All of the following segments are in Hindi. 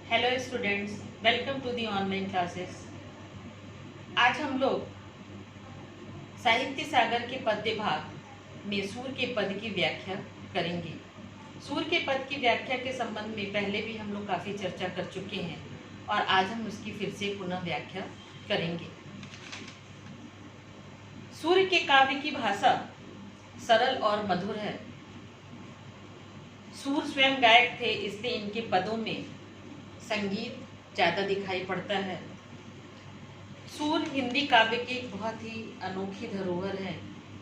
Hello students, welcome to the online classes. आज हम लोग साहित्य सागर के पद्य भाग में सूर के पद की व्याख्या करेंगे। सूर के पद की व्याख्या के संबंध में पहले भी हम लोग काफ़ी चर्चा कर चुके हैं और आज हम उसकी फिर से पुनः व्याख्या करेंगे। सूर के काव्य की भाषा सरल और मधुर है। सूर स्वयं गायक थे, इसलिए इनके पदों में संगीत ज़्यादा दिखाई पड़ता है। सूर हिंदी काव्य की एक बहुत ही अनोखी धरोहर है।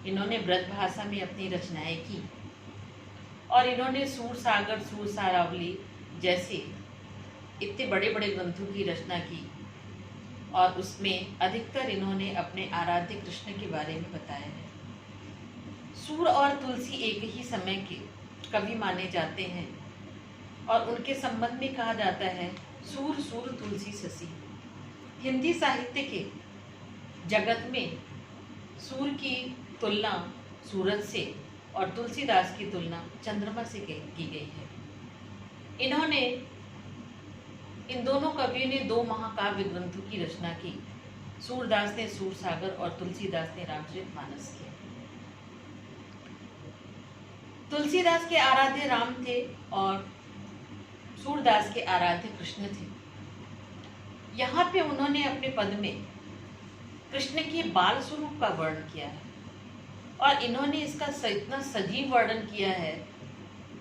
इन्होंने ब्रज भाषा में अपनी रचनाएं की और इन्होंने सूर सागर, सूर सारावली जैसे इतने बड़े बड़े ग्रंथों की रचना की और उसमें अधिकतर इन्होंने अपने आराध्य कृष्ण के बारे में बताया है। सूर और तुलसी एक ही समय के कवि माने जाते हैं और उनके संबंध में कहा जाता है सूर सूर तुलसी शशि। हिंदी साहित्य के जगत में सूर की तुलना सूरज से और तुलसीदास की तुलना चंद्रमा से की गई है। इन्होंने इन दोनों कवियों ने दो महाकाव्य ग्रंथों की रचना की। सूरदास ने सूर सागर और तुलसीदास ने रामचरितमानस किया। तुलसीदास के आराध्य राम थे और सूरदास के आराध्य कृष्ण थे। यहाँ पे उन्होंने अपने पद में कृष्ण के बाल स्वरूप का वर्णन किया है और इन्होंने इसका इतना सजीव वर्णन किया है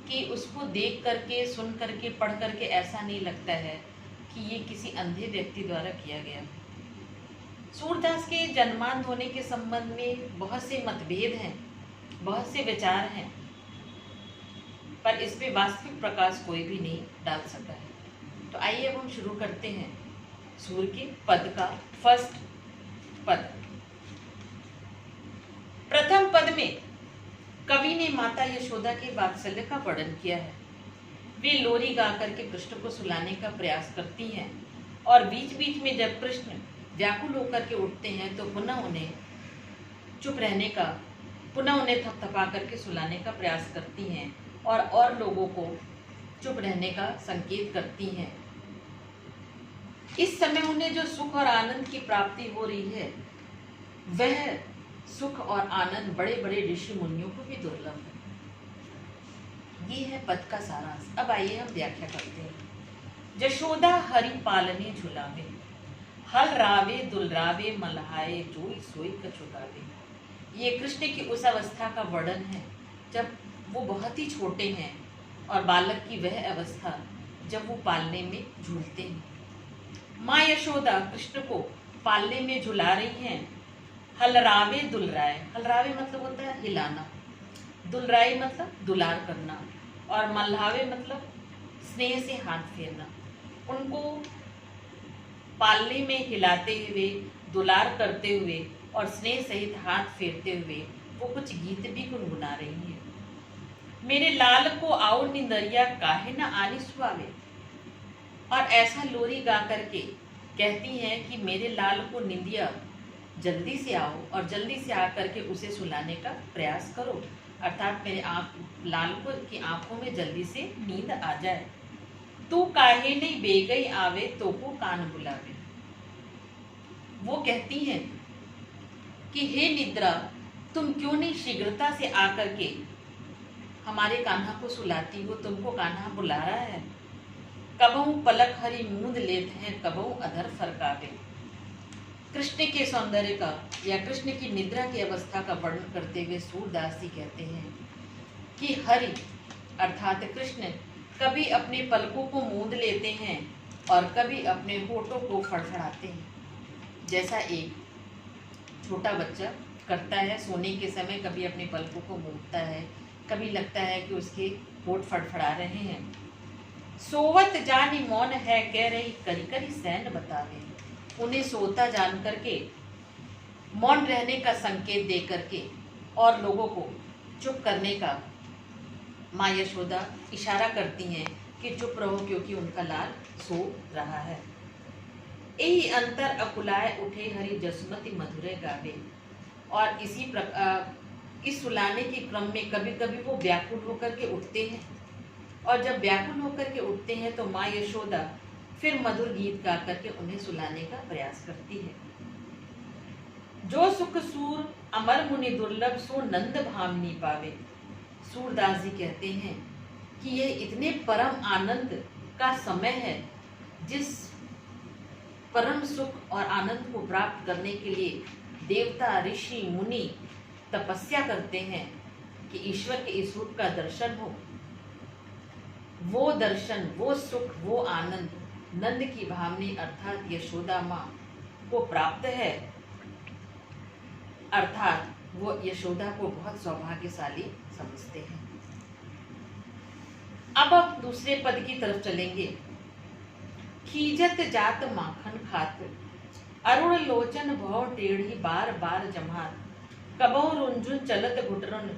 कि उसको देख करके, सुन करके, पढ़ करके ऐसा नहीं लगता है कि ये किसी अंधे व्यक्ति द्वारा किया गया। सूरदास के जन्मांध होने के संबंध में बहुत से मतभेद हैं, बहुत से विचार हैं, पर इस पे वास्तविक प्रकाश कोई भी नहीं डाल सका है। तो आइए अब हम शुरू करते हैं सूर के पद का। फर्स्ट पद, प्रथम पद में कवि ने माता यशोदा के वात्सल्य का वर्णन किया है। वे लोरी गा करके कृष्ण को सुलाने का प्रयास करती हैं और बीच बीच में जब कृष्ण व्याकुल होकर के उठते हैं तो पुनः उन्हें चुप रहने का, पुनः उन्हें थपथपा करके सुलाने का प्रयास करती हैं और लोगों को चुप रहने का संकेत करती हैं। इस समय उन्हें जो सुख और आनंद की प्राप्ति हो रही है, वह सुख और आनंद बड़े बड़े ऋषि मुनियों को भी दुर्लभ है। ये है पद का सारांश। अब आइए हम व्याख्या करते हैं। जशोदा हरि पालने झुलावे, हल रावे दुलरावे मल्हाए जोई सोई कछुगावे। ये कृष्ण की उस अवस्था का वर्णन है जब वो बहुत ही छोटे हैं और बालक की वह अवस्था जब वो पालने में झूलते हैं। माँ यशोदा कृष्ण को पालने में झुला रही हैं। हलरावे दुलराए, हलरावे मतलब होता है हिलाना, दुलराए मतलब दुलार करना और मल्हावे मतलब स्नेह से हाथ फेरना। उनको पालने में हिलाते हुए, दुलार करते हुए और स्नेह सहित हाथ फेरते हुए वो कुछ गीत भी गुनगुना रही हैं। मेरे लाल को आओ निंदरिया काहे न आनी सुहावे। और ऐसा लोरी गा करके कहती हैं कि मेरे लाल को निंदिया जल्दी से आओ और जल्दी से आकर के उसे सुलाने का प्रयास करो, अर्थात मेरे लाल को की आंखों में जल्दी से नींद आ जाए। तू काहे नहीं बेगई आवे तो को कान बुलावे। वो कहती हैं कि हे निद्रा, तुम क्यों नहीं शीघ्रता से आकर के हमारे कान्हा को सुलाती हो, तुमको कान्हा बुला रहा है। कबहू पलक हरी मूंद लेते हैं, कबहू अधर फरकावे। कृष्ण के सौंदर्य का या कृष्ण की निद्रा की अवस्था का वर्णन करते हुए सूरदास जी कहते हैं कि हरि अर्थात कृष्ण कभी अपने पलकों को मूंद लेते हैं और कभी अपने होठों को फड़फड़ाते हैं, जैसा एक छोटा बच्चा करता है सोने के समय। कभी अपने पलकों को मूंदता है, कभी लगता है कि उसके होठ फड़फड़ा रहे हैं। सोवत जानी मौन है कह रही, करी करी सैन बतावे। उन्हें सोता जान करके, मौन रहने का संकेत दे करके और लोगों को चुप करने का माँ यशोदा इशारा करती हैं कि चुप रहो क्योंकि उनका लाल सो रहा है। यही अंतर अकुलाए उठे हरि जसमति मधुरे गावे। और इसी प्रकार इस सुलाने के क्रम में कभी कभी वो व्याकुल होकर के उठते हैं और जब व्याकुल होकर के उठते हैं तो माँ यशोदा फिर मधुर गीत गा करके उन्हें सुलाने का प्रयास करती है। जो सुख सूर अमर मुनि दुर्लभ सो नंद भामिनी पावे। सूरदास जी कहते हैं कि यह इतने परम आनंद का समय है जिस परम सुख और आनंद को प्राप्त करने के लिए देवता ऋषि मुनि तपस्या करते हैं कि ईश्वर के इस रूप का दर्शन हो। वो दर्शन, वो सुख, वो आनंद नंद की भामिनी अर्थात यशोदा माँ को प्राप्त है, अर्थात वो यशोदा को बहुत सौभाग्यशाली समझते हैं। अब दूसरे पद की तरफ चलेंगे। खीजत जात माखन खात अरुण लोचन भव टेढ़ी बार बार जमात। कबहु रुंझुन चलत घुटरन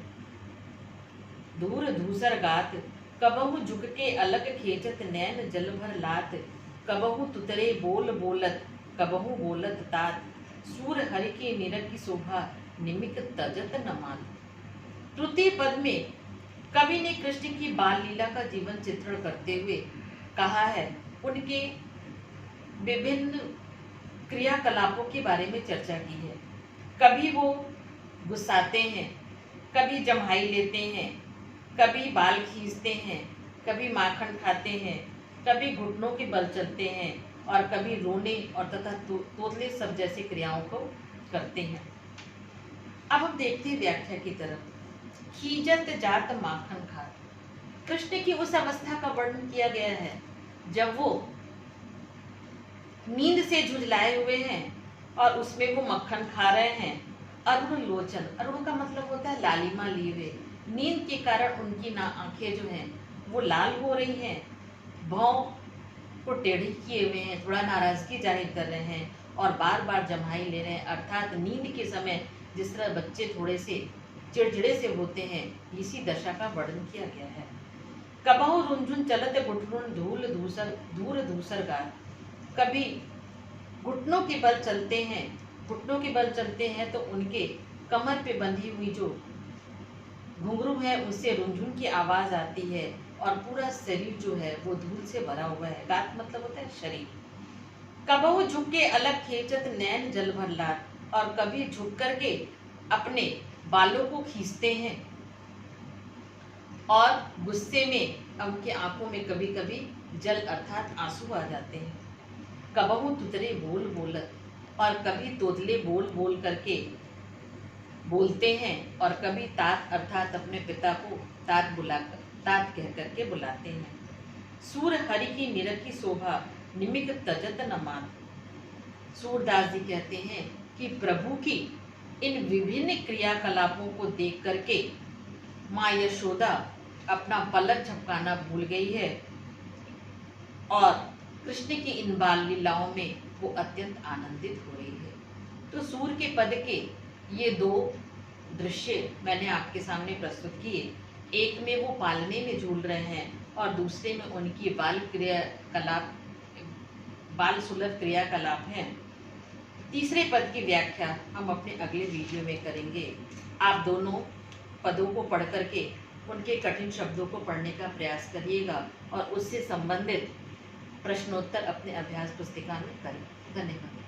दूर धूसर गात। कबहु झुक के अलग खेचत नैन जल भर लात। कबहु तुतरे बोल बोलत कबहु बोलत तात। सूर हरि की निरख की शोभा निमिक तजत न मान। तृतीय पद में कवि ने कृष्ण की बाल लीला का जीवन चित्रण करते हुए कहा है, उनके विभिन्न क्रियाकलापों के बारे में चर्चा की है। कभी वो गुस्साते हैं, कभी जम्हाई लेते हैं, कभी बाल खींचते हैं, कभी माखन खाते हैं, कभी घुटनों के बल चलते हैं और कभी रोने और तथा तोतले सब जैसी क्रियाओं को करते हैं। अब हम देखते हैं व्याख्या की तरफ। खीजत जात माखन खात, कृष्ण की उस अवस्था का वर्णन किया गया है जब वो नींद से झुंझलाए हुए हैं और उसमें वो मक्खन खा रहे हैं। अरुण लोचन, अरुण का मतलब होता है लालिमा लिए हुए। नींद के कारण उनकी आंखें जो हैं वो लाल हो रही हैं, भौं को टेढ़ी किए हुए हैं, थोड़ा नाराजगी जाहिर कर रहे हैं और बार बार जम्हाई ले रहे हैं। अर्थात नींद के समय जिस तरह बच्चे थोड़े से चिड़चिड़े से होते हैं, इसी दशा का वर्णन किया गया है। कबहु रुंझुन चलत घुटरुन दूर धूसर गात। कभी घुटनों के बल चलते हैं, घुटनों के बल चलते हैं तो उनके कमर पे बंधी हुई जो घुंघरू है उससे रुंझुन की आवाज आती है और पूरा शरीर जो है वो धूल से भरा हुआ है। गात मतलब होता है शरीर। कबहु झुक के अलग खेचत नैन जल भर लात, और कभी झुक करके अपने बालों को खींचते हैं और गुस्से में उनकी आंखों में कभी कभी जल अर्थात आंसू आ जाते हैं। कबहु तुतरे बोल बोलत, और कभी तोतले बोल बोल करके बोलते हैं और कभी तात अर्थात अपने पिता को तात कह करके बुलाते हैं। सूर हरि की निरखी शोभा निमिक तजत न मान। सूरदास जी कहते हैं कि प्रभु की इन विभिन्न क्रियाकलापों को देख करके माँ यशोदा अपना पलक झपकाना भूल गई है और कृष्ण की इन बाल लीलाओं में वो अत्यंत आनंदित हो रही है। तो सूर के पद के ये दो दृश्य मैंने आपके सामने प्रस्तुत किए। एक में वो पालने में झूल रहे हैं और दूसरे में उनकी बाल सुलभ क्रियाकलाप हैं। तीसरे पद की व्याख्या हम अपने अगले वीडियो में करेंगे। आप दोनों पदों को पढ़ करके उनके कठिन शब्दों को पढ़ने का प्रयास करिएगा और उससे संबंधित प्रश्नोत्तर अपने अभ्यास पुस्तिका में करें। धन्यवाद।